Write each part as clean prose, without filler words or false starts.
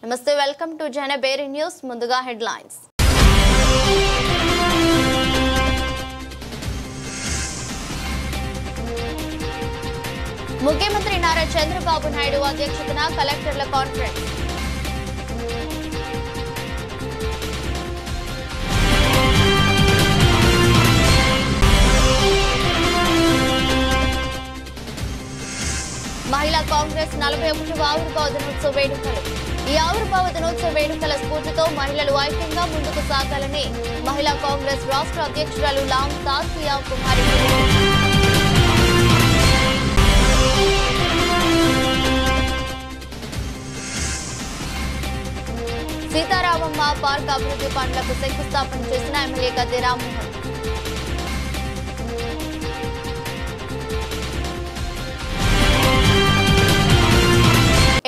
నమస్తే, welcome to జనబేరి news. ముందుగా headlines. ముఖ్యమంత్రి నారా చంద్రబాబు నాయుడు అధ్యక్షతన కలెక్టర్ల కాన్ఫరెన్స్. మహిళా కాంగ్రెస్ 41వ ఆవిర్భావ దినోత్సవ వేడుకలు. ఈ ఆవిర్భావ దినోత్సవ వేడుకల స్ఫూర్తితో మహిళలు ఐక్యంగా ముందుకు సాగాలని మహిళా కాంగ్రెస్ రాష్ట్ర అధ్యక్షురాలు లామ్ తాసియా కుమారి. సీతారామమ్మ పార్క్ అభివృద్ధి పనులకు శంకుస్థాపన చేసిన ఎమ్మెల్యే గద్దె రామ్మోహన్.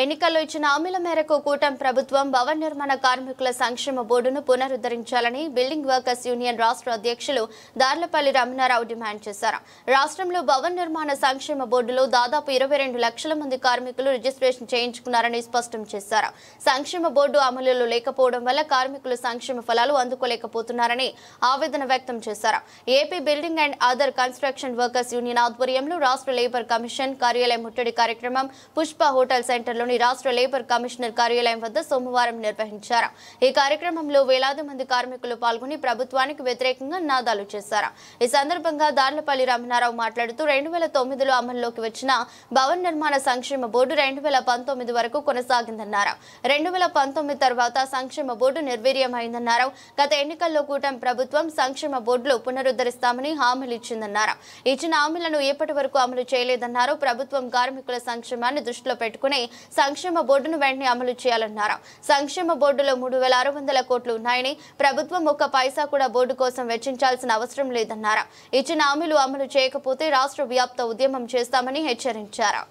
ఎన్నికల్లో ఇచ్చిన హామీల మేరకు కూటమి ప్రభుత్వం భవన నిర్మాణ కార్మికుల సంక్షేమ బోర్డును పునరుద్ధరించాలని బిల్డింగ్ వర్కర్స్ యూనియన్ రాష్ట్ర అధ్యక్షులు దార్లపల్లి రమణారావు డిమాండ్ చేశారు. రాష్ట్రంలో భవన నిర్మాణ సంక్షేమ బోర్డులో దాదాపు 22 లక్షల మంది కార్మికులు రిజిస్ట్రేషన్ చేయించుకున్నారని స్పష్టం చేశారు. సంక్షేమ బోర్డు అమలులో లేకపోవడం వల్ల కార్మికులు సంక్షేమ ఫలాలు అందుకోలేకపోతున్నారని ఆవేదన వ్యక్తం చేశారు. AP building and other construction workers union ఆధ్వర్యంలో రాష్ట్ర లేబర్ కమిషన్ కార్యాలయం ముట్టడి కార్యక్రమం పుష్ప హోటల్ సెంటర్లో రాష్ట్ర లేబర్ కమిషనర్ కార్యాలయం వద్ద సోమవారం నిర్వహించారు. ఈ కార్యక్రమంలో వేలాది మంది కార్మికులు పాల్గొని ప్రభుత్వానికి వ్యతిరేకంగా నినాదాలు చేశారు. ఈ సందర్భంగా దార్లపల్లి రమణారావు మాట్లాడుతూ 2009లో అమల్లోకి వచ్చిన భవన నిర్మాణ సంక్షేమ బోర్డు 2019 వరకు కొనసాగిందన్నారు. 2019 తర్వాత సంక్షేమ బోర్డు నిర్వీర్యమైందన్నారు. గత ఎన్నికల్లో కూటమి ప్రభుత్వం సంక్షేమ బోర్డులో పునరుద్ధరిస్తామని హామీలు ఇచ్చిందన్నారు. ఇచ్చిన హామీలను ఇప్పటి వరకు అమలు చేయలేదన్నారు. ప్రభుత్వం కార్మికుల సంక్షేమాన్ని దృష్టిలో పెట్టుకుని సంక్షేమ బోర్డును వెంటనే అమలు చేయాలన్నారు. సంక్షేమ బోర్డులో 3600 కోట్లు ఉన్నాయని, ప్రభుత్వం ఒక్క పైసా కూడా బోర్డు కోసం వెచ్చించాల్సిన అవసరం లేదన్నారు. ఇచ్చిన హామీలు అమలు చేయకపోతే రాష్ట్ర వ్యాప్త ఉద్యమం చేస్తామని హెచ్చరించారు.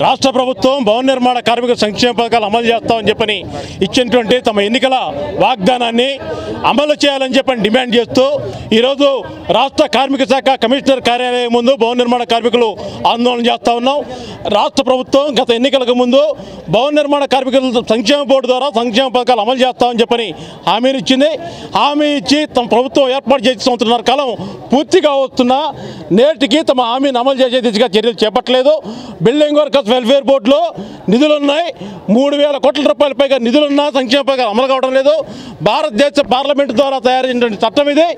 రాష్ట్ర ప్రభుత్వం భవన నిర్మాణ కార్మిక సంక్షేమ పథకాలు అమలు చేస్తామని చెప్పని ఇచ్చినటువంటి తమ ఎన్నికల వాగ్దానాన్ని అమలు చేయాలని చెప్పని డిమాండ్ చేస్తూ ఈరోజు రాష్ట్ర కార్మిక శాఖ కమిషనర్ కార్యాలయం ముందు భవన నిర్మాణ కార్మికులు ఆందోళన చేస్తూ ఉన్నాం. రాష్ట్ర ప్రభుత్వం గత ఎన్నికలకు ముందు భవన నిర్మాణ కార్మికుల సంక్షేమ బోర్డు ద్వారా సంక్షేమ పథకాలు అమలు చేస్తామని చెప్పని హామీని ఇచ్చింది. హామీ ఇచ్చి తమ ప్రభుత్వం ఏర్పాటు చేసి సంవత్సరాల కాలం పూర్తిగా వస్తున్నా నేటికి తమ హామీని అమలు చేసే దిశగా చర్యలు చేపట్టలేదు. బిల్డింగ్ వర్కర్స్ వెల్ఫేర్ బోర్డులో నిధులున్నాయి, 3000 కోట్ల రూపాయల పైగా నిధులున్నా సంక్షేమ పథకాలు అమలు కావడం లేదు. భారతదేశ పార్లమెంటు ద్వారా తయారు చేసినటువంటి చట్టం ఇది.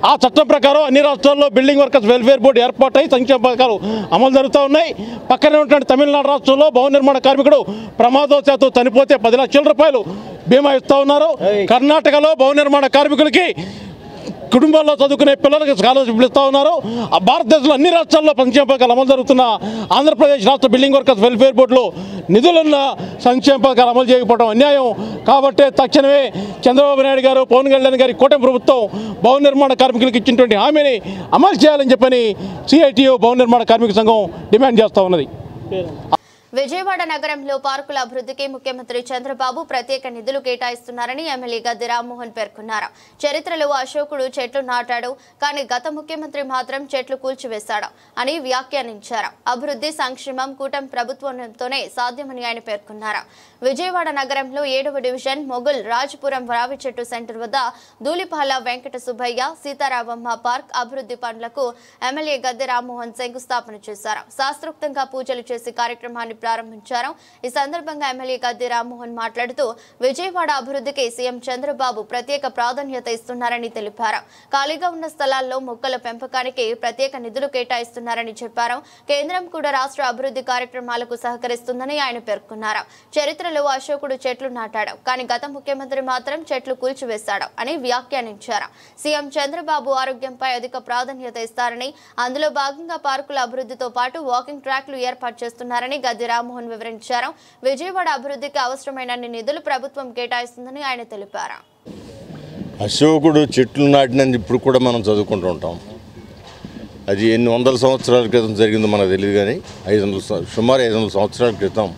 ఆ చట్టం ప్రకారం అన్ని రాష్ట్రాల్లో బిల్డింగ్ వర్కర్స్ వెల్ఫేర్ బోర్డు ఏర్పాటై సంక్షేమ పథకాలు అమలు జరుగుతూ ఉన్నాయి. పక్కనే ఉన్నటువంటి తమిళనాడు రాష్ట్రంలో భవన నిర్మాణ కార్మికుడు ప్రమాదవశాత్తు చనిపోతే 10 లక్షల రూపాయలు బీమా ఇస్తూ ఉన్నారు. కర్ణాటకలో భవన నిర్మాణ కార్మికులకి కుటుంబాల్లో చదువుకునే పిల్లలకి స్కాలర్షిప్లు ఇస్తూ ఉన్నారు. భారతదేశంలో అన్ని రాష్ట్రాల్లో సంక్షేమ పథకాలు అమలు జరుగుతున్న ఆంధ్రప్రదేశ్ రాష్ట్ర బిల్డింగ్ వర్కర్స్ వెల్ఫేర్ బోర్డులో నిధులున్న సంక్షేమ పథకాలు అమలు చేయకపోవడం అన్యాయం. కాబట్టి తక్షణమే చంద్రబాబు నాయుడు గారు, పవన్ కళ్యాణ్ గారి కూటమి ప్రభుత్వం భవన నిర్మాణ కార్మికులకు ఇచ్చినటువంటి హామీని అమలు చేయాలని చెప్పని సిఐటియు భవన నిర్మాణ కార్మిక సంఘం డిమాండ్ చేస్తూ ఉన్నది. విజయవాడ నగరంలో పార్కుల అభివృద్ధికి ముఖ్యమంత్రి చంద్రబాబు ప్రత్యేక నిధులు కేటాయిస్తున్నారని ఎమ్మెల్యే గద్దె రామ్మోహన్ పేర్కొన్నారు. చరిత్రలో అశోకుడు చెట్లు నాటాడు, కానీ గత ముఖ్యమంత్రి మాత్రం చెట్లు కూల్చివేశాడు అని వ్యాఖ్యానించారు. అభివృద్ధి సంక్షేమం కూటమి ప్రభుత్వంతోనే సాధ్యమని ఆయన పేర్కొన్నారు. విజయవాడ నగరంలో 7వ డివిజన్ మొగుల్ రాజపురం రావి చెట్టు సెంటర్ వద్ద ధూళిపాల వెంకట సుబ్బయ్య సీతారామమ్మ పార్క్ అభివృద్ధి పనులకు ఎమ్మెల్యే గద్దె రామ్మోహన్ శంకుస్థాపన చేశారు. శాస్త్రోక్తంగా పూజలు చేసి కార్యక్రమాన్ని ప్రారంభించారు. ఈ సందర్భంగా ఎమ్మెల్యే గద్దె రామ్మోహన్ మాట్లాడుతూ విజయవాడ అభివృద్ధికి సీఎం చంద్రబాబు ప్రత్యేక ప్రాధాన్యత ఇస్తున్నారని తెలిపారు. ఖాళీగా ఉన్న స్థలాల్లో మొక్కల పెంపకానికి ప్రత్యేక నిధులు కేటాయిస్తున్నారని చెప్పారు. కేంద్రం కూడా రాష్ట్ర అభివృద్ధి కార్యక్రమాలకు సహకరిస్తుందని ఆయన పేర్కొన్నారు. చరిత్రలో అశోకుడు చెట్లు నాటాడు, కానీ గత ముఖ్యమంత్రి మాత్రం చెట్లు కూల్చివేశాడు అని వ్యాఖ్యానించారు. సీఎం చంద్రబాబు ఆరోగ్యంపై అధిక ప్రాధాన్యత ఇస్తారని, అందులో భాగంగా పార్కుల అభివృద్ధితో పాటు వాకింగ్ ట్రాక్లు ఏర్పాటు చేస్తున్నారని గద్దె రామ్మోహన్ వివరించారు. విజయవాడ అభివృద్ధికి అవసరమైన నిధులు ప్రభుత్వం కేటాయిస్తుందని ఆయన తెలిపారు. అశోకుడు చెట్లు నాటినది ఇప్పుడు కూడా మనం చదువుకుంటూ ఉంటాం. అది ఎన్ని వందల సంవత్సరాల క్రితం జరిగిందో మనకు తెలియదు, కానీ సుమారు 500 సంవత్సరాల క్రితం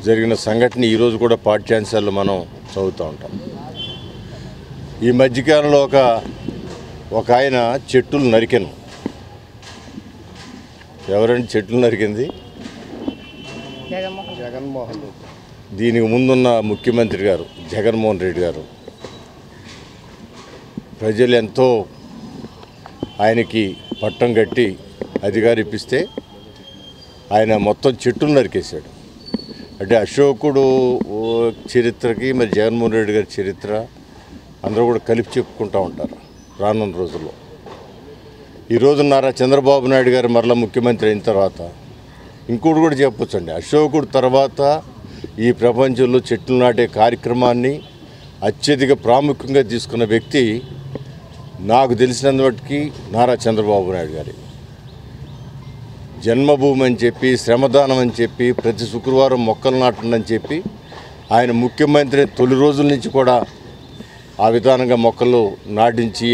జరిగిన సంఘటన ఈరోజు కూడా పాఠ్యాంశాల్లో మనం చదువుతూ ఉంటాం. ఈ మధ్యకాలంలో ఒక ఆయన చెట్టులు నరికెను. ఎవరండి చెట్లు నరికింది? దీనికి ముందున్న ముఖ్యమంత్రి గారు జగన్మోహన్ రెడ్డి గారు ప్రజలు ఎంతో ఆయనకి పట్టం కట్టి అధికారం ఇప్పిస్తే ఆయన మొత్తం చెట్టులు నరికేశాడు. అంటే అశోకుడు చరిత్రకి మరి జగన్మోహన్ రెడ్డి గారి చరిత్ర అందరూ కూడా కలిపి చెప్పుకుంటూ ఉంటారు రానున్న రోజుల్లో. ఈరోజు నారా చంద్రబాబు నాయుడు గారు మరలా ముఖ్యమంత్రి అయిన తర్వాత ఇంకోటి కూడా చెప్పొచ్చండి. అశోకుడు తర్వాత ఈ ప్రపంచంలో చెట్లు నాటే కార్యక్రమాన్ని అత్యధిక ప్రాముఖ్యంగా తీసుకున్న వ్యక్తి నాకు తెలిసినంత మట్టుకి నారా చంద్రబాబు నాయుడు గారి. జన్మభూమి అని చెప్పి, శ్రమదానం అని చెప్పి, ప్రతి శుక్రవారం మొక్కలు నాటండి అని చెప్పి ఆయన ముఖ్యమంత్రి తొలి రోజుల నుంచి కూడా ఆ విధానంగా మొక్కలు నాటించి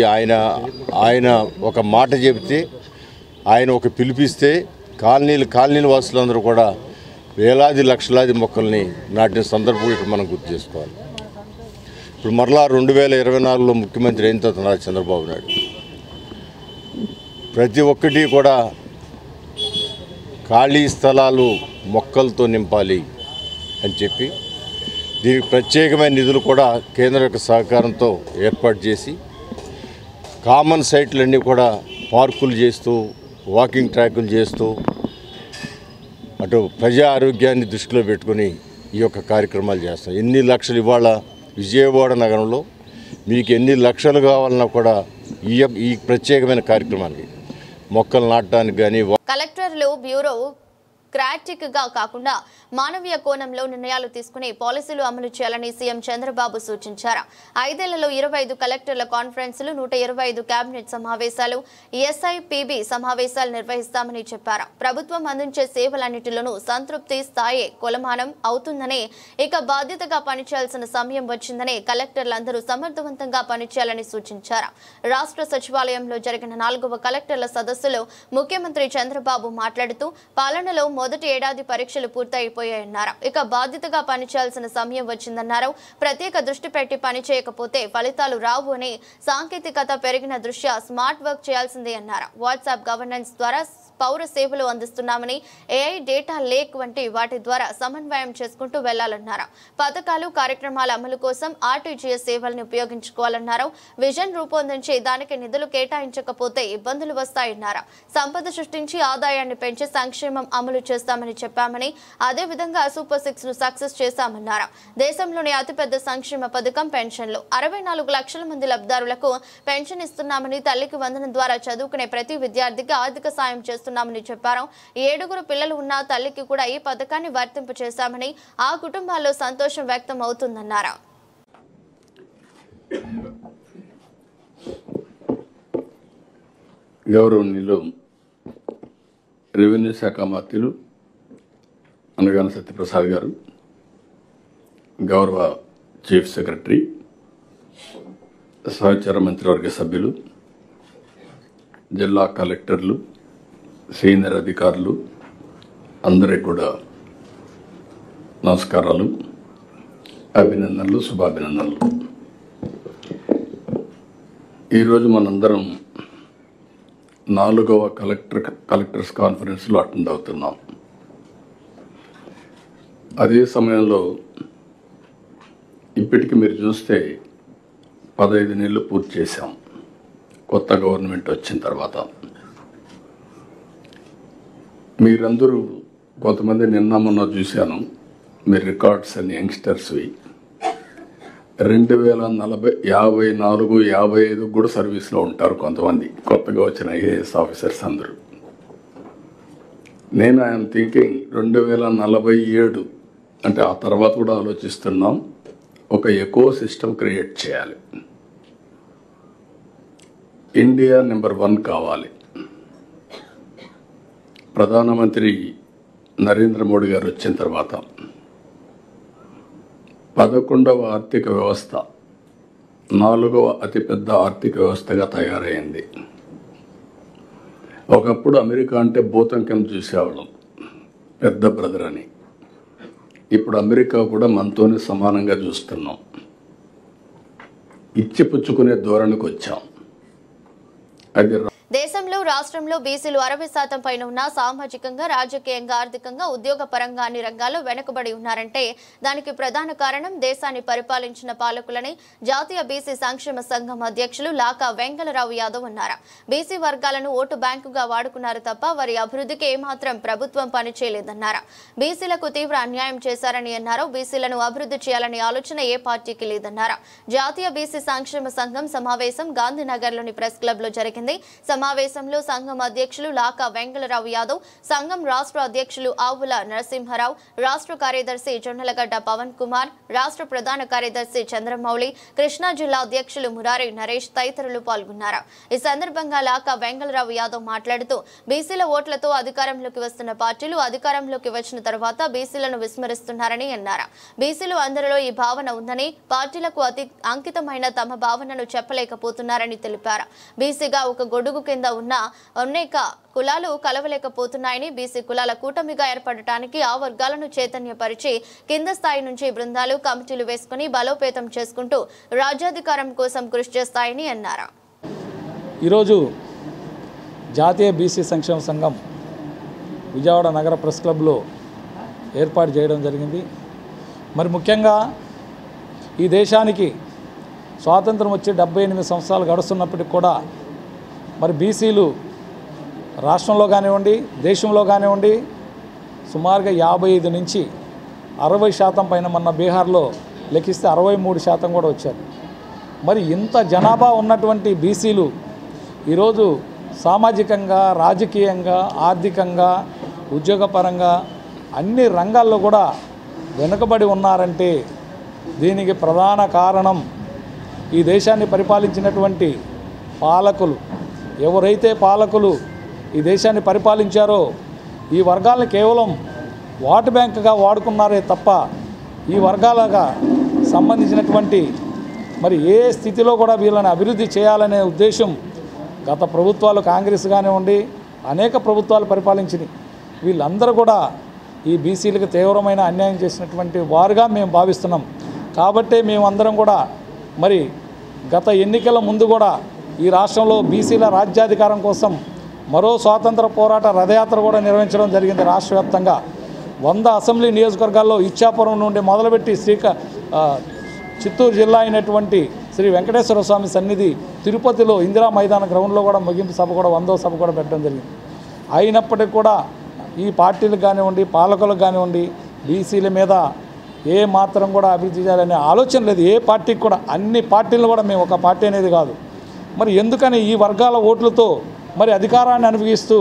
ఆయన ఒక మాట చెబితే, ఆయన ఒక పిలిపిస్తే కాలనీల వాసులందరూ కూడా వేలాది లక్షలాది మొక్కల్ని నాటిన సందర్భం ఇక్కడ మనం గుర్తు చేసుకోవాలి. ఇప్పుడు మరలా 2024లో ముఖ్యమంత్రి అయిన తర్వాత చంద్రబాబు నాయుడు ప్రతి ఒక్కటి కూడా ఖాళీ స్థలాలు మొక్కలతో నింపాలి అని చెప్పి దీనికి ప్రత్యేకమైన నిధులు కూడా కేంద్ర యొక్క సహకారంతో ఏర్పాటు చేసి కామన్ సైట్లన్నీ కూడా పార్కులు చేస్తూ, వాకింగ్ ట్రాకులు చేస్తూ, అటు ప్రజా ఆరోగ్యాన్ని దృష్టిలో పెట్టుకుని ఈ యొక్క కార్యక్రమాలు చేస్తాం. ఎన్ని లక్షలు ఇవాళ విజయవాడ నగరంలో మీకు ఎన్ని లక్షలు కావాలన్నా కూడా ఈ ప్రత్యేకమైన కార్యక్రమానికి మొక్కలు నాటడానికి కానీ కలెక్టర్లు బ్యూరో క్రాటిక్ గా కాకుండా మానవీయ కోణంలో నిర్ణయాలు తీసుకుని పాలసీలు అమలు చేయాలని సీఎం చంద్రబాబు సూచించారు. 5 ఏళ్లలో 25 కలెక్టర్ల కాన్ఫరెన్సులు, 125 కేబినెట్ సమావేశాలు, ఎస్ఐపిబి సమావేశాలు నిర్వహిస్తామని చెప్పారు. ప్రభుత్వం అందించే సేవలన్నిటిలోనూ సంతృప్తి స్థాయి కొలమానం అవుతుందని, ఇక బాధ్యతగా పనిచేయాల్సిన సమయం వచ్చిందని కలెక్టర్లందరూ సమర్థవంతంగా పనిచేయాలని సూచించారు. రాష్ట్ర సచివాలయంలో జరిగిన 4వ కలెక్టర్ల సదస్సులో ముఖ్యమంత్రి చంద్రబాబు మాట్లాడుతూ పాలనలో మొదటి ఏడాది పరీక్షలు పూర్తయిపోయాయన్నారు. ఇక బాధ్యతగా పనిచేయాల్సిన సమయం వచ్చిందన్నారు. ప్రత్యేక దృష్టి పెట్టి పని చేయకపోతే ఫలితాలు రావు అని, సాంకేతికత పెరిగిన దృష్ట్యా స్మార్ట్ వర్క్ చేయాల్సిందే అన్నారు. వాట్సాప్ గవర్నెన్స్ ద్వారా పౌర సేవలు అందిస్తున్నామని, ఏఐ, డేటా లేక్ వంటి వాటి ద్వారా సమన్వయం చేసుకుంటూ వెళ్లాలన్నారు. పథకాలు, కార్యక్రమాల అమలు కోసం ఆర్టీజీఎస్ సేవలను ఉపయోగించుకోవాలన్నారు. విజన్ రూపొందించి దానికి నిధులు కేటాయించకపోతే ఇబ్బందులు వస్తాయన్నారు. సంపద సృష్టించి ఆదాయాన్ని పెంచి సంక్షేమం అమలు చేస్తామని చెప్పామని, అదే విధంగా సూపర్ 6 ను సక్సెస్ చేశామన్నారు. దేశంలోని అతిపెద్ద సంక్షేమ పథకం పెన్షన్లు. 64 లక్షల మంది లబ్ధిదారులకు పెన్షన్ ఇస్తున్నామని, తల్లికి వందనం ద్వారా చదువుకునే ప్రతి విద్యార్థికి ఆర్థిక సాయం చేస్తున్నామని చెప్పారు. 7 పిల్లలు ఉన్న తల్లికి కూడా ఈ పథకాన్ని వర్తింపు చేశామని, ఆ కుటుంబాల్లో సంతోషం వ్యక్తం అవుతుందన్నారు. గౌరవనీయులు రెవెన్యూ శాఖ మంత్రులు అనగాన సత్యప్రసాద్ గారు, గౌరవ చీఫ్ సెక్రటరీ, సహచర మంత్రివర్గ సభ్యులు, జిల్లా కలెక్టర్లు, సీనియర్ అధికారులు అందరికీ కూడా నమస్కారాలు, అభినందనలు, శుభాభినందనలు. ఈరోజు మనందరం 4వ కలెక్టర్స్ కాన్ఫరెన్స్లో అటెండ్ అవుతున్నాం. అదే సమయంలో ఇప్పటికి మీరు చూస్తే 15 నెలలు పూర్తి చేశాం కొత్త గవర్నమెంట్ వచ్చిన తర్వాత. మీరందరూ కొంతమంది నిన్న మొన్న చూశాను, మీరు రికార్డ్స్ అన్ని యంగ్స్టర్స్వి 2040, 54, 55 కూడా సర్వీస్లో ఉంటారు కొంతమంది కొత్తగా వచ్చిన ఐఏఎస్ ఆఫీసర్స్ అందరూ. నేను ఐఎమ్ థింకింగ్ 2047 అంటే ఆ తర్వాత కూడా ఆలోచిస్తున్నాం, ఒక ఎకో సిస్టమ్ క్రియేట్ చేయాలి. ఇండియా నెంబర్ 1 కావాలి. ప్రధానమంత్రి నరేంద్ర మోడీ గారు వచ్చిన తర్వాత 11వ ఆర్థిక వ్యవస్థ 4వ అతిపెద్ద ఆర్థిక వ్యవస్థగా తయారైంది. ఒకప్పుడు అమెరికా అంటే భూతం కింద చూసేవాళ్ళం, పెద్ద బ్రదర్ అని. ఇప్పుడు అమెరికా కూడా మనతోనే సమానంగా చూస్తున్నాం. ఇచ్చిపుచ్చుకునే ధోరణికి వచ్చాం. అది దేశంలో రాష్ట్రంలో బీసీలు 60% పైన ఉన్న సామాజికంగా, రాజకీయంగా, ఆర్థికంగా, ఉద్యోగపరంగా అన్ని రంగాల్లో వెనుకబడి ఉన్నారంటే దానికి ప్రధాన కారణం దేశాన్ని పరిపాలించిన పాలకులని జాతీయ బీసీ సంక్షేమ సంఘం అధ్యక్షులు లాకా వెంగళరావు యాదవ్ అన్నారు. బీసీ వర్గాలను ఓటు బ్యాంకుగా వాడుకున్నారు తప్ప వారి అభివృద్ధికి ఏమాత్రం ప్రభుత్వం పనిచేయలేదన్నారు. బీసీలకు తీవ్ర అన్యాయం చేశారని అన్నారు. బీసీలను అభివృద్ధి చేయాలనే ఆలోచన ఏ పార్టీకి లేదన్నారు. జాతీయ బీసీ సంక్షేమ సంఘం సమావేశం గాంధీనగర్లోని ప్రెస్ క్లబ్ లో జరిగింది. సమావేశంలో సంఘం అధ్యక్షులు లాకా వెంగళరావు యాదవ్, సంఘం రాష్ట్ర అధ్యక్షులు ఆవుల నరసింహారావు, రాష్ట్ర కార్యదర్శి జొన్నలగడ్డ పవన్ కుమార్, రాష్ట్ర ప్రధాన కార్యదర్శి చంద్రమౌళి, కృష్ణా జిల్లా అధ్యక్షులు మురారి నరేష్ తదితరులు పాల్గొన్నారు. ఈ సందర్భంగా లాకా వెంగళరావు యాదవ్ మాట్లాడుతూ బీసీల ఓట్లతో అధికారంలోకి వస్తున్న పార్టీలు అధికారంలోకి వచ్చిన తర్వాత బీసీలను విస్మరిస్తున్నారని అన్నారు. బీసీలు అందరిలో ఈ భావన ఉందని, పార్టీలకు అతి అంకితమైన తమ భావనను చెప్పలేకపోతున్నారని తెలిపారు. బీసీగా ఒక గొడుగు కింద ఉన్న అనేక కులాలు కలవలేకపోతున్నాయని, బీసీ కులాల కూటమిగా ఏర్పడటానికి ఆ వర్గాలను చైతన్యపరిచి కింద స్థాయి నుంచి బృందాలు, కమిటీలు వేసుకుని బలోపేతం చేసుకుంటూ రాజ్యాధికారం కోసం కృషి చేస్తాయని అన్నారు. ఈరోజు జాతీయ బీసీ సంక్షేమ సంఘం విజయవాడ నగర ప్రెస్ క్లబ్లో ఏర్పాటు చేయడం జరిగింది. మరి ముఖ్యంగా ఈ దేశానికి స్వాతంత్రం వచ్చి 78 సంవత్సరాలు గడుస్తున్నప్పటికి కూడా మరి బీసీలు రాష్ట్రంలో కానివ్వండి, దేశంలో కానివ్వండి సుమారుగా 55 నుంచి 60% పైన మొన్న బీహార్లో లెక్కిస్తే 63% కూడా వచ్చారు. మరి ఇంత జనాభా ఉన్నటువంటి బీసీలు ఈరోజు సామాజికంగా, రాజకీయంగా, ఆర్థికంగా, ఉద్యోగపరంగా అన్ని రంగాల్లో కూడా వెనుకబడి ఉన్నారంటే దీనికి ప్రధాన కారణం ఈ దేశాన్ని పరిపాలించినటువంటి పాలకులు. ఎవరైతే పాలకులు ఈ దేశాన్ని పరిపాలించారో ఈ వర్గాలను కేవలం ఓటు బ్యాంకుగా వాడుకున్నారే తప్ప ఈ వర్గాలుగా సంబంధించినటువంటి మరి ఏ స్థితిలో కూడా వీళ్ళని అభివృద్ధి చేయాలనే ఉద్దేశం గత ప్రభుత్వాలు, కాంగ్రెస్ కానివ్వండి, అనేక ప్రభుత్వాలు పరిపాలించినాయి. వీళ్ళందరూ కూడా ఈ బీసీలకు తీవ్రమైన అన్యాయం చేసినటువంటి వారుగా మేము భావిస్తున్నాం. కాబట్టే మేమందరం కూడా మరి గత ఎన్నికల ముందు కూడా ఈ రాష్ట్రంలో బీసీల రాజ్యాధికారం కోసం మరో స్వాతంత్ర పోరాట రథయాత్ర కూడా నిర్వహించడం జరిగింది. రాష్ట్ర వ్యాప్తంగా 100 అసెంబ్లీ నియోజకవర్గాల్లో ఇచ్చాపురం నుండి మొదలుపెట్టి చిత్తూరు జిల్లా అయినటువంటి శ్రీ వెంకటేశ్వర స్వామి సన్నిధి తిరుపతిలో ఇందిరా మైదాన గ్రౌండ్లో కూడా ముగింపు సభ కూడా 100వ సభ కూడా పెట్టడం జరిగింది. అయినప్పటికీ కూడా ఈ పార్టీలకు కానివ్వండి, పాలకులకు కానివ్వండి బీసీల మీద ఏ మాత్రం కూడా అభివృద్ధి చేయాలనే ఆలోచన లేదు ఏ పార్టీకి కూడా. అన్ని పార్టీలు కూడా మేము ఒక పార్టీ అనేది కాదు. మరి ఎందుకని ఈ వర్గాల ఓట్లతో మరి అధికారాన్ని అనుభవిస్తూ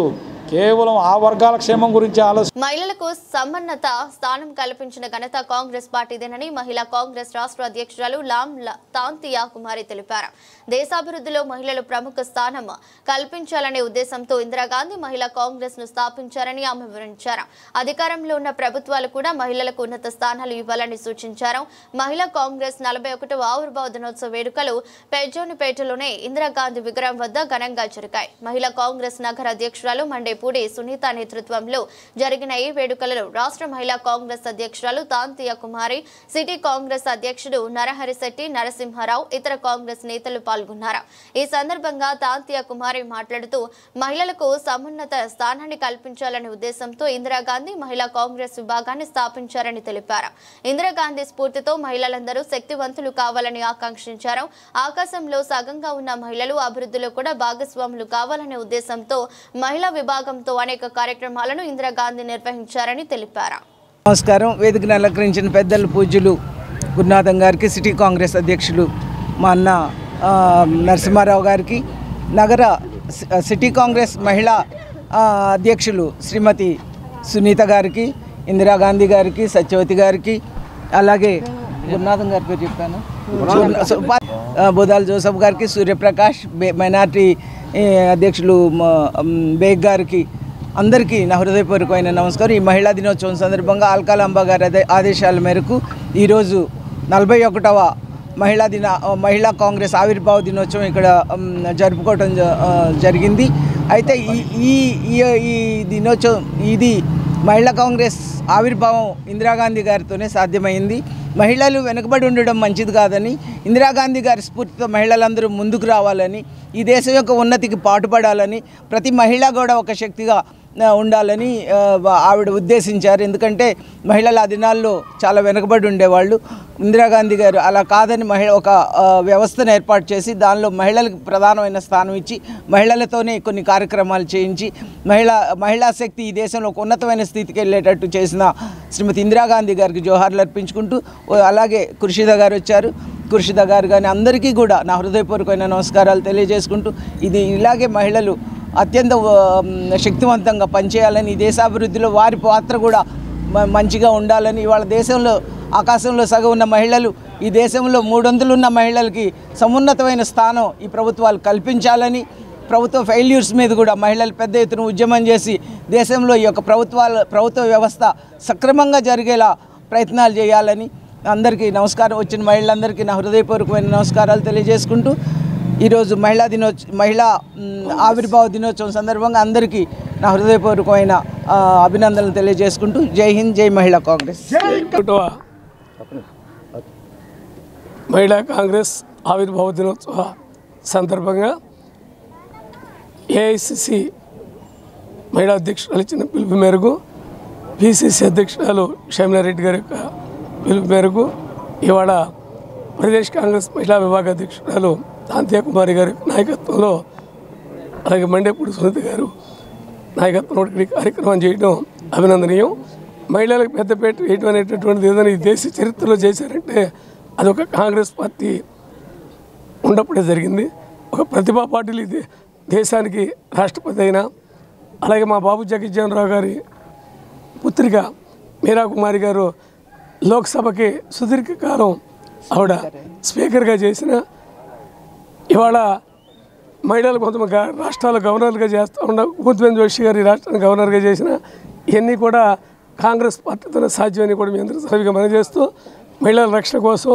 కేవలం ఆ వర్గాల క్షేమం గురించి ఆలోచన. మహిళలకు సమున్నత స్థానం కల్పించిన ఘనత కాంగ్రెస్ పార్టీదేనని మహిళా కాంగ్రెస్ రాష్ట్ర అధ్యక్షురాలు లాం తాంతియా కుమారి తెలిపారు. దేశాభివృద్ధిలో మహిళలు ప్రముఖ స్థానం కల్పించాలనే ఉద్దేశంతో ఇందిరాగాంధీ మహిళా కాంగ్రెస్ ను స్థాపించారని ఆమె వివరించారు. అధికారంలో ఉన్న ప్రభుత్వాలు కూడా మహిళలకు ఉన్నత స్థానాలు ఇవ్వాలని సూచించారు. మహిళా కాంగ్రెస్ 41వ ఆవిర్భావ దినోత్సవ వేడుకలు పెజ్జోనిపేటలోనే ఇందిరాగాంధీ విగ్రహం వద్ద ఘనంగా జరిగాయి. మహిళా కాంగ్రెస్ నగర అధ్యక్షురాలు మండేపూడి సునీత నేతృత్వంలో జరిగిన ఈ వేడుకలలో రాష్ట్ర మహిళా కాంగ్రెస్ అధ్యక్షురాలు తాంతియా కుమారి, సిటీ కాంగ్రెస్ అధ్యక్షుడు నరహరిశెట్టి నరసింహారావు, ఇతర కాంగ్రెస్ నేతలు పాల్గొన్నారు. ఈ సందర్భంగా తాంతియా కుమారి మాట్లాడుతూ మహిళలకు సమున్నత స్థానాన్ని కల్పించాలనే ఉద్దేశంతో ఇందిరాగాంధీ మహిళా కాంగ్రెస్ విభాగాన్ని స్థాపించారని తెలిపారు. ఇందిరాగాంధీ స్ఫూర్తితో మహిళలందరూ శక్తివంతులు కావాలని ఆకాంక్షించారు. ఆకాశంలో సగంగా ఉన్న మహిళలు అభివృద్ధిలో కూడా భాగస్వాములు కావాలనే ఉద్దేశంతో మహిళా విభాగంతో అనేక కార్యక్రమాలను ఇందిరాగాంధీ నిర్వహించారని తెలిపారు. నమస్కారం. వేదికను అలంకరించిన పెద్దలు పూజ్యులు గురునాథం గారికి, సిటీ కాంగ్రెస్ అధ్యక్షులు మా అన్న నరసింహారావు గారికి, నగర సిటీ కాంగ్రెస్ మహిళా అధ్యక్షులు శ్రీమతి సునీత గారికి, ఇందిరాగాంధీ గారికి, సత్యవతి గారికి, అలాగే గురునాథం గారి పేరు చెప్పాను, బోదాల జోసఫ్ గారికి, సూర్యప్రకాష్ మైనార్టీ అధ్యక్షులు బేగ్ గారికి, అందరికీ నా హృదయపూర్వకమైన నమస్కారం. ఈ మహిళా దినోత్సవం సందర్భంగా ఆల్కాలాంబ గారి ఆదేశాల మేరకు ఈరోజు 41వ మహిళా కాంగ్రెస్ ఆవిర్భావ దినోత్సవం ఇక్కడ జరుపుకోవడం జరిగింది. అయితే ఈ దినోత్సవం ఇది మహిళా కాంగ్రెస్ ఆవిర్భావం ఇందిరాగాంధీ గారితోనే సాధ్యమైంది. మహిళలు వెనుకబడి ఉండడం మంచిది కాదని, ఇందిరాగాంధీ గారి స్ఫూర్తితో మహిళలందరూ ముందుకు రావాలని, ఈ దేశం యొక్క ఉన్నతికి పాటుపడాలని, ప్రతి మహిళ కూడా ఒక శక్తిగా ఉండాలని ఆవిడ ఉద్దేశించారు. ఎందుకంటే మహిళలు ఆ దినాల్లో చాలా వెనుకబడి ఉండేవాళ్ళు. ఇందిరాగాంధీ గారు అలా కాదని ఒక వ్యవస్థను ఏర్పాటు చేసి దానిలో మహిళలకు ప్రధానమైన స్థానం ఇచ్చి మహిళలతోనే కొన్ని కార్యక్రమాలు చేయించి మహిళా శక్తి ఈ దేశంలో ఒక ఉన్నతమైన స్థితికి వెళ్ళేటట్టు చేసిన శ్రీమతి ఇందిరాగాంధీ గారికి జోహార్లు అర్పించుకుంటూ, అలాగే ఖుర్షీదా గారు వచ్చారు. ఖుర్షీదా గారు కానీ అందరికీ కూడా నా హృదయపూర్వకమైన నమస్కారాలు తెలియజేసుకుంటూ, ఇది ఇలాగే మహిళలు అత్యంత శక్తివంతంగా పనిచేయాలని, ఈ దేశాభివృద్ధిలో వారి పాత్ర కూడా మంచిగా ఉండాలని, ఇవాళ దేశంలో ఆకాశంలో సగం ఉన్న మహిళలు ఈ దేశంలో 300 ఉన్న మహిళలకి సమున్నతమైన స్థానం ఈ ప్రభుత్వాలు కల్పించాలని, ప్రభుత్వ ఫెయిల్యూర్స్ మీద కూడా మహిళలు పెద్ద ఎత్తున ఉద్యమం చేసి దేశంలో ఈ యొక్క ప్రభుత్వ వ్యవస్థ సక్రమంగా జరిగేలా ప్రయత్నాలు చేయాలని అందరికీ నమస్కారం. వచ్చిన మహిళలందరికీ నా హృదయపూర్వకమైన నమస్కారాలు తెలియజేసుకుంటూ, ఈరోజు మహిళా ఆవిర్భావ దినోత్సవం సందర్భంగా అందరికీ నా హృదయపూర్వకమైన అభినందనలు తెలియజేసుకుంటూ, జై హింద్, జై మహిళా కాంగ్రెస్. మహిళా కాంగ్రెస్ ఆవిర్భావ దినోత్సవ సందర్భంగా ఏఐసిసి మహిళా అధ్యక్షురాలు ఇచ్చిన పిలుపు మేరకు, పిసిసి అధ్యక్షురాలు షమిలారెడ్డి గారి యొక్క పిలుపు మేరకు ఇవాళ ప్రదేశ్ కాంగ్రెస్ మహిళా విభాగ అధ్యక్షురాలు తాంత్యా కుమారి గారి నాయకత్వంలో, అలాగే మండేపూడి సునీత గారు నాయకత్వంలో కార్యక్రమం చేయడం అభినందనీయం. మహిళలకు పెద్దపేట వేయడం అనేటటువంటిది ఏదైనా ఈ దేశ చరిత్రలో చేశారంటే అదొక కాంగ్రెస్ పార్టీ ఉన్నప్పుడే జరిగింది. ఒక ప్రతిభా పాటిల్ దేశానికి రాష్ట్రపతి అయినా, అలాగే మా బాబు జగజ్జీవన్ రావు గారి పుత్రిక మీరా కుమారి గారు లోక్సభకి సుదీర్ఘకాలం ఆవిడ స్పీకర్గా చేసిన, ఇవాళ మహిళలు కొంతమంది రాష్ట్రాల గవర్నర్గా చేస్తూ ఉన్న భూపేంద్ర జోషి గారి రాష్ట్రానికి గవర్నర్గా చేసిన, ఇవన్నీ కూడా కాంగ్రెస్ పార్టీతోనే సాధ్యమని కూడా మీ అందరూ సరిగ్గా మనం చేస్తూ, మహిళల రక్షణ కోసం,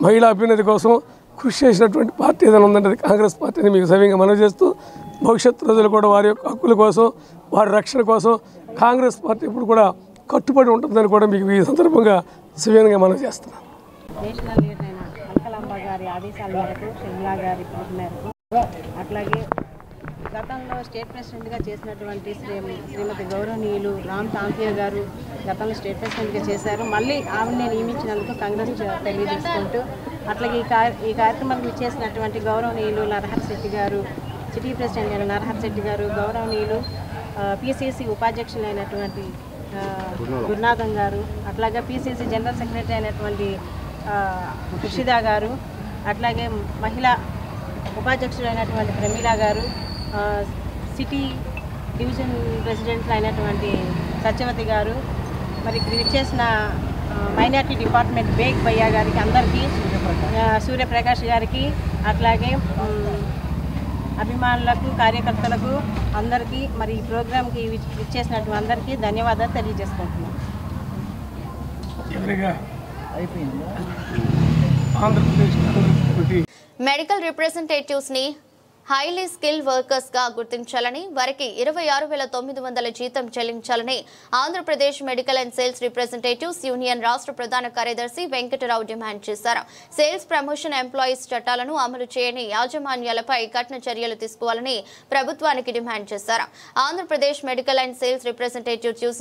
మహిళా అభ్యున్నతి కోసం కృషి చేసినటువంటి పార్టీ ఏదైనా ఉందంటే కాంగ్రెస్ పార్టీని మీకు సవ్యంగా మనం చేస్తూ, భవిష్యత్తు రోజులు కూడా వారి యొక్క హక్కుల కోసం, వారి రక్షణ కోసం కాంగ్రెస్ పార్టీ ఇప్పుడు కూడా కట్టుబడి ఉంటుందని కూడా మీకు ఈ సందర్భంగా సవ్యంగా మనం చేస్తున్నాం. నేషనల్ లీడర్ అయిన అల్కలాంబ గారి ఆదేశాల మేరకు, షమిలా గారి పిలుపు మేరకు, అట్లాగే గతంలో స్టేట్ ప్రెసిడెంట్గా చేసినటువంటి శ్రీమతి గౌరవనీయులు రామ్ తాంతియా గారు గతంలో స్టేట్ ప్రెసిడెంట్గా చేశారు. మళ్ళీ ఆవిడని నియమించినందుకు కాంగ్రెస్ తెలియజేసుకుంటూ, అట్లాగే ఈ కార్యక్రమానికి ఇచ్చేసినటువంటి గౌరవనీయులు నరహర్ శెట్టి గారు, సిటీ ప్రెసిడెంట్ అయిన నరహర్ శెట్టి గారు, గౌరవనీయులు పిసిసి ఉపాధ్యక్షులైనటువంటి గురునాథం గారు, అట్లాగే పిసిసి జనరల్ సెక్రటరీ అయినటువంటి ఖుర్షీదా గారు, అట్లాగే మహిళా ఉపాధ్యక్షులైనటువంటి ప్రమీలా గారు, సిటీ డివిజన్ ప్రెసిడెంట్ అయినటువంటి సత్యవతి గారు, మరి విచ్చేసిన మైనార్టీ డిపార్ట్మెంట్ బేగ్ భయ్యా గారికి, అందరికీ, సూర్యప్రకాష్ గారికి, అట్లాగే అభిమానులకు, కార్యకర్తలకు అందరికీ, మరి ఈ ప్రోగ్రాంకి ఇచ్చేసినటువంటి అందరికీ ధన్యవాదాలు తెలియజేసుకుంటున్నాను. మెడికల్ రిప్రజెంటేటివ్స్ ని హైలీ స్కిల్ వర్కర్స్ గా గుర్తించాలని, వారికి 26,900 జీతం చెల్లించాలని Andhra Pradesh medical and sales representatives union రాష్ట్ర ప్రధాన కార్యదర్శి వెంకటరావు డిమాండ్ చేశారు. సేల్స్ ప్రమోషన్ ఎంప్లాయీస్ చట్టాలను అమలు చేయని యాజమాన్యాలపై కఠిన చర్యలు తీసుకోవాలని ప్రభుత్వానికి డిమాండ్ చేశారు. Andhra Pradesh medical and sales representatives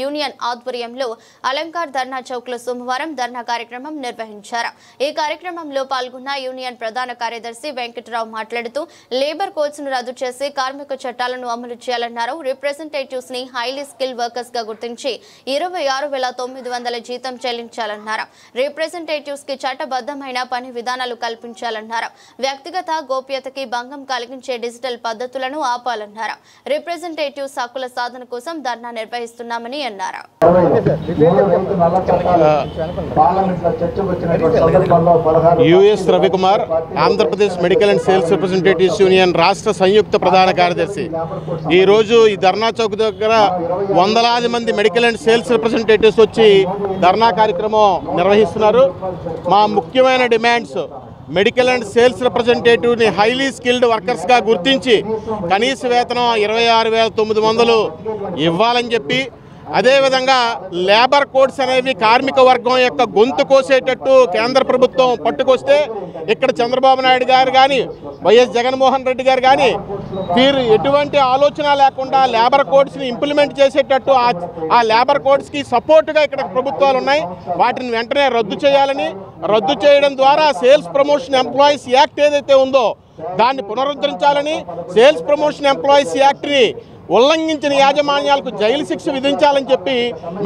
union ఆధ్వర్యంలో అలంకార్ ధర్నా చౌక్ లో సోమవారం ధర్నా కార్యక్రమం నిర్వహించారు. ఈ కార్యక్రమంలో పాల్గొన్న యూనియన్ ప్రధాన కార్యదర్శి వెంకటరావు మాట్లాడుతూ, లేబర్ కోడ్స్ ను రద్దు చేసి కార్మిక చట్టాలను అమలు చేయాలన్నారు. రిప్రజెంటేటివ్స్ ని హైలీ స్కిల్ వర్కర్స్ గా గుర్తించి 26,900 జీతం చెల్లించాలన్నారు. రిప్రజెంటేటివ్స్ కి చట్టబద్ధమైన పని విధానాలు కల్పించాలన్నారు. వ్యక్తిగత గోప్యతకి భంగం కలిగించే డిజిటల్ పద్ధతులను ఆపాలన్నారు. రిప్రజెంటేటివ్స్ హక్కుల సాధన కోసం ధర్నా నిర్వహిస్తున్నామని అన్నారు. US Ravikumar, Andhra Pradesh medical and sales representatives union రాష్ట్ర సంయుక్త ప్రధాన కార్యదర్శి. ఈరోజు ఈ ధర్నా చౌక్ దగ్గర వందలాది మంది మెడికల్ అండ్ సేల్స్ రిప్రజెంటేటివ్స్ వచ్చి ధర్నా కార్యక్రమం నిర్వహిస్తున్నారు. మా ముఖ్యమైన డిమాండ్స్, మెడికల్ అండ్ సేల్స్ రిప్రజెంటేటివ్ని హైలీ స్కిల్డ్ వర్కర్స్గా గుర్తించి కనీస వేతనం 26,900 ఇవ్వాలని చెప్పి, అదేవిధంగా లేబర్ కోడ్స్ అనేవి కార్మిక వర్గం యొక్క గొంతు కోసేటట్టు కేంద్ర ప్రభుత్వం పట్టుకొస్తే ఇక్కడ చంద్రబాబు నాయుడు గారు కానీ వైఎస్ జగన్మోహన్ రెడ్డి గారు కానీ వీరు ఎటువంటి ఆలోచన లేకుండా లేబర్ కోడ్స్ని ఇంప్లిమెంట్ చేసేటట్టు ఆ లేబర్ కోడ్స్కి సపోర్టుగా ఇక్కడ ప్రభుత్వాలు ఉన్నాయి. వాటిని వెంటనే రద్దు చేయాలని, రద్దు చేయడం ద్వారా సేల్స్ ప్రమోషన్ ఎంప్లాయీస్ యాక్ట్ ఏదైతే ఉందో దాన్ని పునరుద్ధరించాలని, సేల్స్ ప్రమోషన్ ఎంప్లాయీస్ యాక్ట్ని ఉల్లంఘించిన యాజమాన్యాలకు జైలు శిక్ష విధించాలని చెప్పి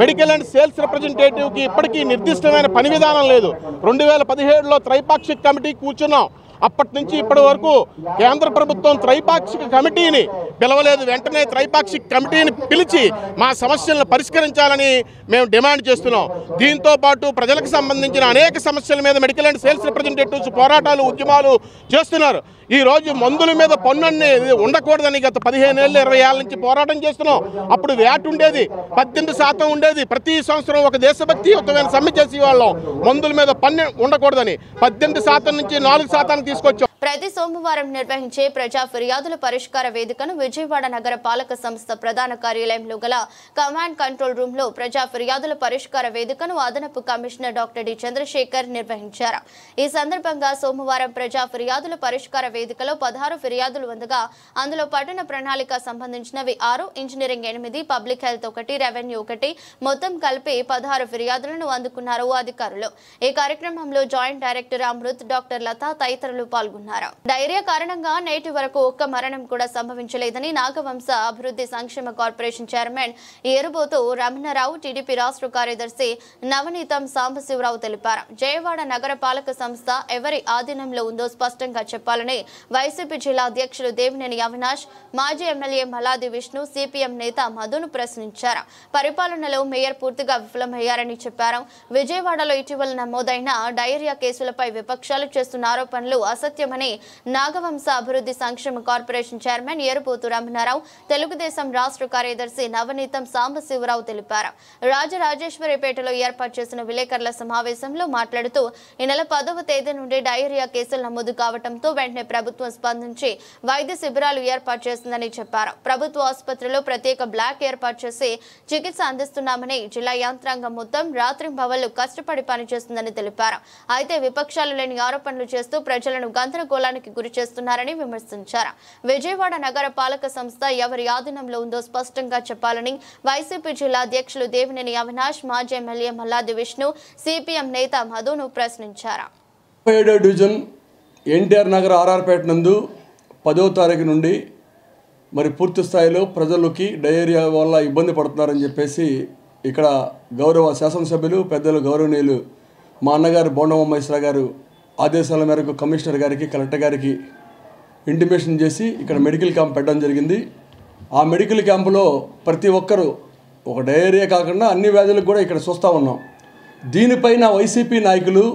మెడికల్ అండ్ సేల్స్ రిప్రజెంటేటివ్కి ఇప్పటికీ నిర్దిష్టమైన పని విధానం లేదు. 2017లో త్రైపాక్షిక కమిటీ కూర్చున్నాం. అప్పటి నుంచి ఇప్పటి వరకు కేంద్ర ప్రభుత్వం త్రైపాక్షిక కమిటీని పిలవలేదు. వెంటనే త్రైపాక్షిక కమిటీని పిలిచి మా సమస్యలను పరిష్కరించాలని మేము డిమాండ్ చేస్తున్నాం. దీంతో పాటు ప్రజలకు సంబంధించిన అనేక సమస్యల మీద మెడికల్ అండ్ సేల్స్ రిప్రజెంటేటివ్స్ పోరాటాలు, ఉద్యమాలు చేస్తున్నారు. ఈరోజు మందుల మీద పన్ను అనేది ఉండకూడదని గత 15 ఏళ్ళు 20 ఏళ్ళ నుంచి పోరాటం చేస్తున్నాం. అప్పుడు వ్యాట్ ఉండేది, 18% ఉండేది. ప్రతి సంవత్సరం ఒక దేశభక్తియుతమైన సమ్మె చేసేవాళ్ళం. మందుల మీద పన్ను ఉండకూడదని 18% నుంచి 4% తీసుకొచ్చాం. ప్రతి సోమవారం నిర్వహించే ప్రజా ఫిర్యాదుల పరిష్కార వేదికను విజయవాడ నగర పాలక సంస్థ ప్రధాన కార్యాలయంలో గల కమాండ్ కంట్రోల్ రూమ్ లో ప్రజా ఫిర్యాదుల పరిష్కార వేదికను అదనపు కమిషనర్ డాక్టర్ డి చంద్రశేఖర్ నిర్వహించారు. ఈ సందర్భంగా సోమవారం ప్రజా ఫిర్యాదుల పరిష్కార వేదికలో 16 ఫిర్యాదులు ఉండగా అందులో పట్టణ ప్రణాళిక సంబంధించినవి 6, ఇంజనీరింగ్ 8, పబ్లిక్ హెల్త్ 1, రెవెన్యూ 1 మొత్తం కలిపి 16 ఫిర్యాదులను అందుకున్నారు అధికారులు. ఈ కార్యక్రమంలో జాయింట్ డైరెక్టర్ అమృత్, డాక్టర్ లత తదితరులు పాల్గొన్నారు. డైరియా కారణంగా నేటి వరకు ఒక్క మరణం కూడా సంభవించలేదని నాగవంశ అభివృద్ధి సంక్షేమ కార్పొరేషన్ చైర్మన్ ఏరుబోతు రమణారావు, టీడీపీ రాష్ట్ర కార్యదర్శి నవనీతం సాంబశివరావు తెలిపారు. జయవాడ నగర పాలక సంస్థ ఎవరి ఆధీనంలో ఉందో స్పష్టంగా చెప్పాలని వైసీపీ జిల్లా అధ్యక్షులు దేవినేని అవినాష్, మాజీ ఎమ్మెల్యే మల్లాది విష్ణు, సిపిఎం నేత మధును ప్రశ్నించారు. పరిపాలనలో మేయర్ పూర్తిగా విఫలమయ్యారని చెప్పారు. విజయవాడలో ఇటీవల నమోదైన డైరియా కేసులపై విపక్షాలు చేస్తున్న ఆరోపణలు అసత్యమని నాగవంశ అభివృద్ధి సంక్షేమ కార్పొరేషన్ చైర్మన్ ఏరుబోతు రమణారావు, తెలుగుదేశం రాష్ట్ర కార్యదర్శి నవనీతం సాంబశివరావు తెలిపారు. రాజరాజేశ్వరిపేటలో ఏర్పాటు చేసిన విలేకరుల సమావేశంలో మాట్లాడుతూ ఈ నెల 10వ తేదీ నుండి డైరియా కేసులు నమోదు కావడంతో వెంటనే ప్రభుత్వం స్పందించి వైద్య శిబిరాలు ఏర్పాటు చేసిందని చెప్పారు. ప్రభుత్వ ఆసుపత్రిలో ప్రత్యేక బ్లాక్ ఏర్పాటు చేసి చికిత్స అందిస్తున్నామని, జిల్లా యంత్రాంగం మొత్తం రాత్రింబవళ్లు కష్టపడి పనిచేస్తుందని తెలిపారు. అయితే విపక్షాలు లేని ఆరోపణలు చేస్తూ ప్రజలను గందరగోళానికి గురి చేస్తున్నారని విమర్శించారు. విజయవాడ నగర పాలక సంస్థ ఎవరి ఆధీనంలో ఉందో స్పష్టంగా చెప్పాలని వైసీపీ జిల్లా అధ్యక్షులు దేవినేని అవినాష్, మాజీ ఎమ్మెల్యే మల్లాది విష్ణు, సిపిఎం నేత మధును ప్రశ్నించారు. 37వ డివిజన్ ఎన్టీఆర్ నగర్ ఆర్ఆర్పేట నందు 10వ తారీఖు నుండి మరి పూర్తి స్థాయిలో ప్రజలకి డయేరియా వల్ల ఇబ్బంది పడుతున్నారని చెప్పేసి ఇక్కడ గౌరవ శాసనసభ్యులు పెద్దలు గౌరవనీయులు మా అన్నగారు బోండమహేశ్వర గారు ఆదేశాల మేరకు కమిషనర్ గారికి, కలెక్టర్ గారికి ఇంటిమేషన్ చేసి ఇక్కడ మెడికల్ క్యాంప్ పెట్టడం జరిగింది. ఆ మెడికల్ క్యాంపులో ప్రతి ఒక్కరూ ఒక డయేరియా కాకుండా అన్ని వ్యాధులకు కూడా ఇక్కడ చూస్తూ ఉన్నాం. దీనిపైన వైసీపీ నాయకులు,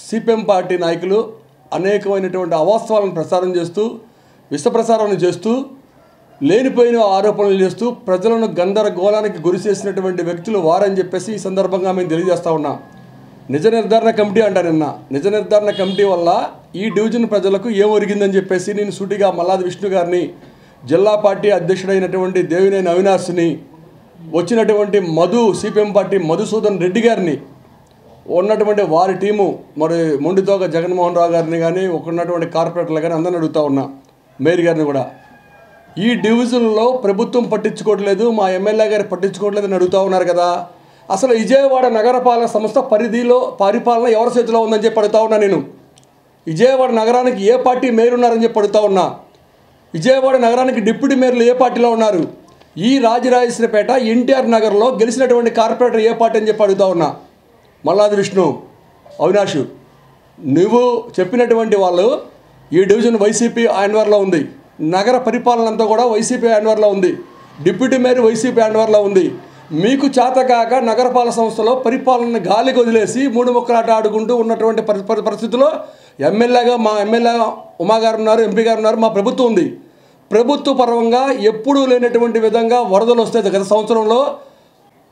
సిపిఎం పార్టీ నాయకులు అనేకమైనటువంటి అవాస్తవాలను ప్రచారం చేస్తూ, విషప్రచారం చేస్తూ, లేనిపోయిన ఆరోపణలు చేస్తూ ప్రజలను గందరగోళానికి గురి చేసినటువంటి వ్యక్తులు వారని చెప్పేసి ఈ సందర్భంగా మేము తెలియజేస్తూ ఉన్నాం. నిజ నిర్ధారణ కమిటీ అంటారు. నిజ నిర్ధారణ కమిటీ వల్ల ఈ డివిజన్ ప్రజలకు ఏం ఒరిగిందని చెప్పేసి నేను సూటిగా మల్లాది విష్ణు గారిని, జిల్లా పార్టీ అధ్యక్షుడైనటువంటి దేవినేని అవినాష్ని, వచ్చినటువంటి మధు, సిపిఎం పార్టీ మధుసూదన్ రెడ్డి గారిని, ఉన్నటువంటి వారి టీము మరి మొండితోక జగన్మోహన్ రావు గారిని కానీ, ఉన్నటువంటి కార్పొరేటర్లు కానీ అందరిని అడుగుతూ ఉన్నా, మేయర్ గారిని కూడా. ఈ డివిజన్లో ప్రభుత్వం పట్టించుకోవట్లేదు, మా ఎమ్మెల్యే గారు పట్టించుకోవట్లేదని అడుగుతూ ఉన్నారు కదా. అసలు విజయవాడ నగరపాలక సంస్థ పరిధిలో పరిపాలన ఎవరి చేతిలో ఉందని చెప్పి అడుగుతా ఉన్నా. నేను విజయవాడ నగరానికి ఏ పార్టీ మేయర్ ఉన్నారని చెప్పి అడుగుతా ఉన్నా. విజయవాడ నగరానికి డిప్యూటీ మేయర్లు ఏ పార్టీలో ఉన్నారు? ఈ రాజరాజేశ్వరిపేట ఎన్టీఆర్ నగర్లో గెలిచినటువంటి కార్పొరేటర్ ఏ పార్టీ అని చెప్పి అడుగుతా ఉన్నా. మల్లాది విష్ణు, అవినాష్, నువ్వు చెప్పినటువంటి వాళ్ళు ఈ డివిజన్ వైసీపీ హ్యాండ్వర్లో ఉంది, నగర పరిపాలన అంతా కూడా వైసీపీ హ్యాండ్వర్లో ఉంది, డిప్యూటీ మేయర్ వైసీపీ హ్యాండ్వర్లో ఉంది. మీకు చేతకాక నగరపాలక సంస్థలో పరిపాలన గాలికి వదిలేసి 3 ముక్కలాట ఆడుకుంటూ ఉన్నటువంటి పరిస్థితుల్లో ఎమ్మెల్యేగా మా ఎమ్మెల్యే ఉమా గారు ఉన్నారు, ఎంపీ గారు ఉన్నారు, మా ప్రభుత్వం ఉంది. ప్రభుత్వ పరంగా ఎప్పుడూ లేనటువంటి విధంగా వరదలు వస్తాయి గత సంవత్సరంలో.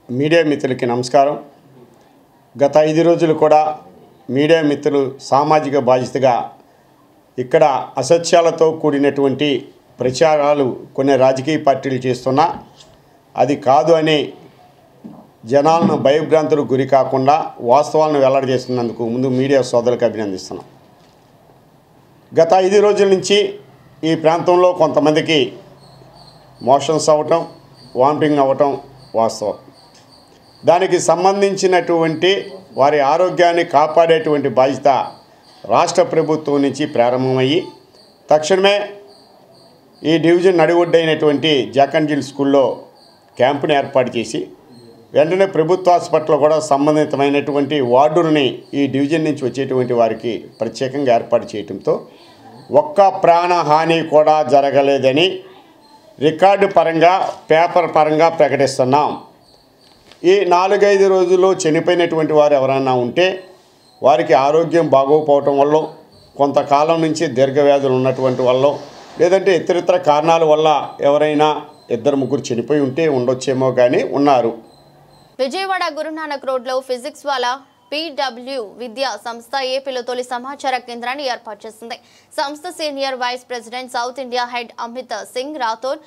మీడియా మిత్రులకి నమస్కారం. గత 5 రోజులు కూడా మీడియా మిత్రులు సామాజిక బాధ్యతగా ఇక్కడ అసత్యాలతో కూడినటువంటి ప్రచారాలు కొన్ని రాజకీయ పార్టీలు చేస్తున్నా అది కాదు అని జనాలను భయభ్రాంతులకు గురి కాకుండా వాస్తవాలను వెల్లడి చేస్తున్నందుకు ముందు మీడియా సోదరులకు అభినందిస్తున్నాం. గత 5 రోజుల నుంచి ఈ ప్రాంతంలో కొంతమందికి మోషన్స్ అవ్వటం, వామిటింగ్ అవ్వటం వాస్తవం. దానికి సంబంధించినటువంటి వారి ఆరోగ్యాన్ని కాపాడేటువంటి బాధ్యత రాష్ట్ర ప్రభుత్వం నుంచి ప్రారంభమయ్యి తక్షణమే ఈ డివిజన్ నడిఒడ్డైనటువంటి జాక్ అండ్ జిల్ స్కూల్లో క్యాంపుని ఏర్పాటు చేసి వెంటనే ప్రభుత్వ హాస్పిటల్లో కూడా సంబంధితమైనటువంటి వార్డులని ఈ డివిజన్ నుంచి వచ్చేటువంటి వారికి ప్రత్యేకంగా ఏర్పాటు చేయడంతో ఒక్క ప్రాణహాని కూడా జరగలేదని రికార్డు పరంగా పేపర్ పరంగా ప్రకటిస్తున్నాం. ఈ 4-5 రోజుల్లో చనిపోయినటువంటి వారు ఎవరైనా ఉంటే వారికి ఆరోగ్యం బాగోకపోవటం వల్ల, కొంతకాలం నుంచి దీర్ఘవ్యాధులు ఉన్నటువంటి వల్ల, లేదంటే ఇతరితర కారణాల వల్ల ఎవరైనా 2-3 చనిపోయి ఉంటే ఉండొచ్చేమో కానీ ఉన్నారు. విజయవాడ గురునానక్ రోడ్లో ఫిజిక్స్ వాలా PW విద్యా సంస్థ ఏపీలో తొలి సమాచార కేంద్రాన్ని ఏర్పాటు చేసింది. సంస్థ senior vice president south India head Amit Singh Rathod,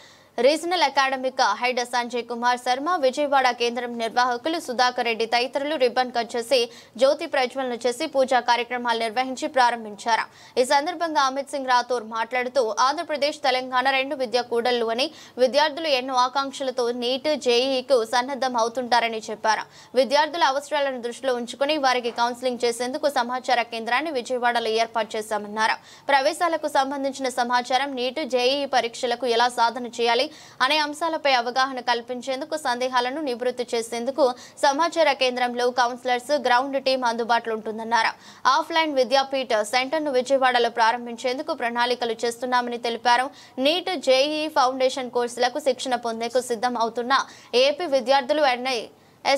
regional academic head Sanjay Kumar Sharma, Vijayawada కేంద్రం నిర్వాహకులు సుధాకర్ రెడ్డి తదితరులు రిబ్బన్ కట్ చేసి జ్యోతి ప్రజ్వలన చేసి పూజా కార్యక్రమాలు నిర్వహించి ప్రారంభించారు. ఈ సందర్భంగా అమిత్ సింగ్ రాథోర్ మాట్లాడుతూ ఆంధ్రప్రదేశ్, తెలంగాణ 2 విద్యా కూడళ్లు అని విద్యార్థులు ఎన్నో ఆకాంక్షలతో నీట్, జేఈకు సన్నద్ధం అవుతుంటారని చెప్పారు. విద్యార్థుల అవసరాలను దృష్టిలో ఉంచుకుని వారికి కౌన్సిలింగ్ చేసేందుకు సమాచార కేంద్రాన్ని విజయవాడలో ఏర్పాటు చేశామన్నారు. ప్రవేశాలకు సంబంధించిన సమాచారం, నీట్, జేఈ పరీక్షలకు ఎలా సాధన చేయాలి అనే అంశాలపై అవగాహన కల్పించేందుకు, సందేహాలను నివృత్తి చేసేందుకు సమాచార కేంద్రంలో కౌన్సిలర్స్, గ్రౌండ్ టీం అందుబాటులో ఉంటుందన్నారు. ఆఫ్లైన్ విద్యాపీఠ సెంటర్ను విజయవాడలో ప్రారంభించేందుకు ప్రణాళికలు చేస్తున్నామని తెలిపారు. నీట్, జేఈ ఫౌండేషన్ కోర్సులకు శిక్షణ పొందేందుకు సిద్ధం అవుతున్న ఏపీ విద్యార్థులు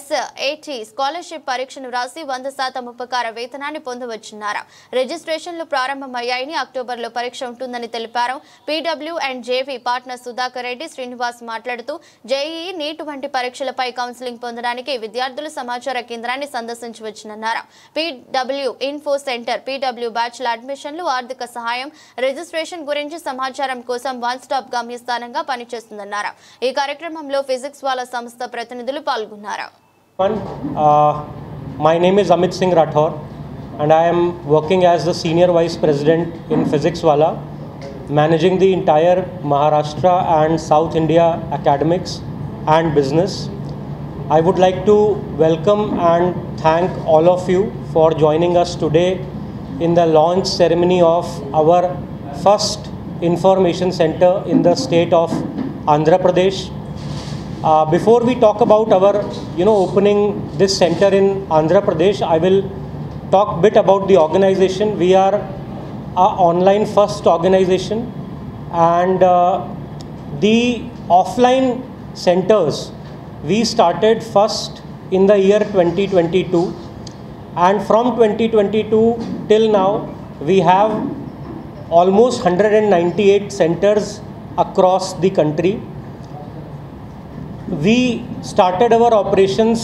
SAT స్కాలర్షిప్ పరీక్షను రాసి 100% ఉపకార వేతనాన్ని పొందవచ్చున్నారు. రిజిస్ట్రేషన్లు ప్రారంభమయ్యాయని, అక్టోబర్లో పరీక్ష ఉంటుందని తెలిపారు. PW and JV partner Sudhakar Reddy Srinivas మాట్లాడుతూ జేఈ, నీట్ వంటి పరీక్షలపై కౌన్సిలింగ్ పొందడానికి విద్యార్థులు సమాచార కేంద్రాన్ని సందర్శించవచ్చునన్నారు. PW ఇన్ఫో సెంటర్, PW బ్యాచ్ల అడ్మిషన్లు, ఆర్థిక సహాయం, రిజిస్ట్రేషన్ గురించి సమాచారం కోసం వన్ స్టాప్ గమ్యస్థానంగా పనిచేస్తుందన్నారు. ఈ కార్యక్రమంలో ఫిజిక్స్ వాలా సంస్థ ప్రతినిధులు పాల్గొన్నారు. My name is Amit Singh Rathore and I am working as the Senior Vice President in Physics Wala, managing the entire Maharashtra and South India academics and business. I would like to welcome and thank all of you for joining us today in the launch ceremony of our first information center in the state of Andhra Pradesh. Before we talk about our opening this center in Andhra Pradesh, I will talk a bit about the organization. We are an online first organization, and the offline centers we started first in the year 2022, and from 2022 till now we have almost 198 centers across the country. We started our operations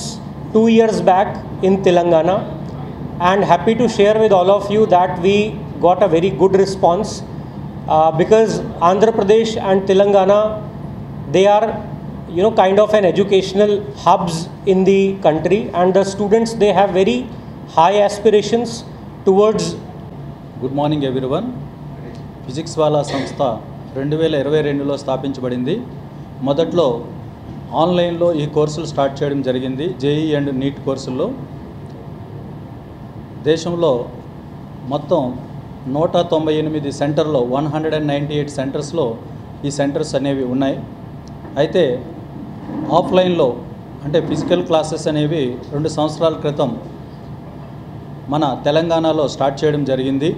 2 years back in Telangana, and happy to share with all of you that we got a very good response because Andhra Pradesh and Telangana, they are kind of an educational hubs in the country, and the students, they have very high aspirations towards. Good morning everyone. Physics Wala సంస్థ 2022లో స్థాపించబడింది. మొదట్లో ఆన్లైన్లో ఈ కోర్సులు start చేయడం జరిగింది. JEE and neat కోర్సుల్లో దేశంలో మొత్తం 198 సెంటర్లో 198 సెంటర్స్లో ఈ సెంటర్స్ అనేవి ఉన్నాయి. అయితే ఆఫ్లైన్లో అంటే ఫిజికల్ క్లాసెస్ అనేవి 2 సంవత్సరాల క్రితం మన తెలంగాణలో స్టార్ట్ చేయడం జరిగింది.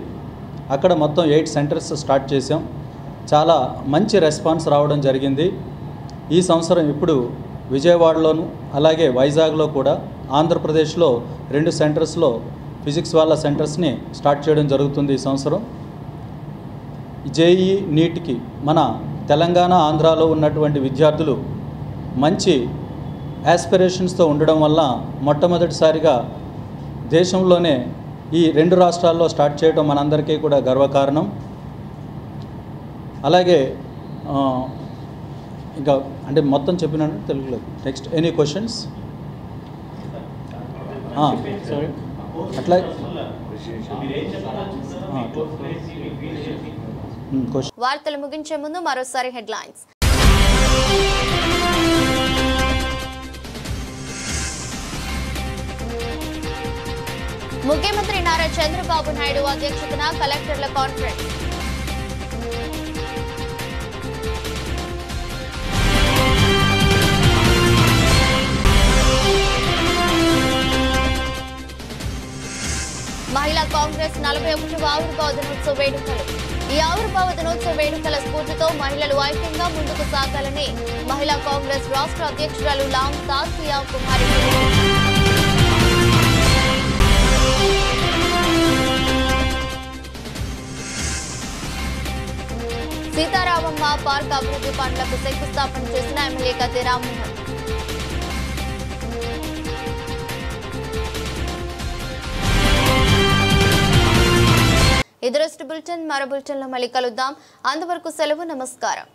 అక్కడ మొత్తం 8 సెంటర్స్ స్టార్ట్ చేసాం. చాలా మంచి రెస్పాన్స్ రావడం జరిగింది. ఈ సంవత్సరం ఇప్పుడు విజయవాడలోను అలాగే వైజాగ్లో కూడా ఆంధ్రప్రదేశ్లో 2 సెంటర్స్లో ఫిజిక్స్ వాళ్ళ సెంటర్స్ని స్టార్ట్ చేయడం జరుగుతుంది. ఈ సంవత్సరం జేఈ నీట్కి మన తెలంగాణ, ఆంధ్రాలో ఉన్నటువంటి విద్యార్థులు మంచి యాస్పిరేషన్స్తో ఉండడం వల్ల మొట్టమొదటిసారిగా దేశంలోనే ఈ 2 రాష్ట్రాల్లో స్టార్ట్ చేయడం మనందరికీ కూడా గర్వకారణం. అలాగే ఇంకా అంటే మొత్తం చెప్పినాను తెలుగులో. Next any questions? అట్లా వార్తలు ముగించే ముందు మరోసారి హెడ్లైన్స్. ముఖ్యమంత్రి నారా చంద్రబాబు నాయుడు అధ్యక్షతన కలెక్టర్ల కాన్ఫరెన్స్. మహిళా కాంగ్రెస్ 41వ ఆవిర్భావ దినోత్సవ వేడుకలు. ఈ ఆవిర్భావ దినోత్సవ వేడుకల స్ఫూర్తితో మహిళలు ఐక్యంగా ముందుకు సాగాలని మహిళా కాంగ్రెస్ రాష్ట్ర అధ్యక్షురాలు లాం తాసియా కుమారి. సీతారామమ్మ పార్క్ అభివృద్ధి పనులకు శంకుస్థాపన చేసిన ఎమ్మెల్యే కత్తి రామ్మోహన్. ఇది బులెటిన్. మరో బులెటిన్లో మళ్ళీ కలుద్దాం. అంతవరకు సెలవు. నమస్కారం.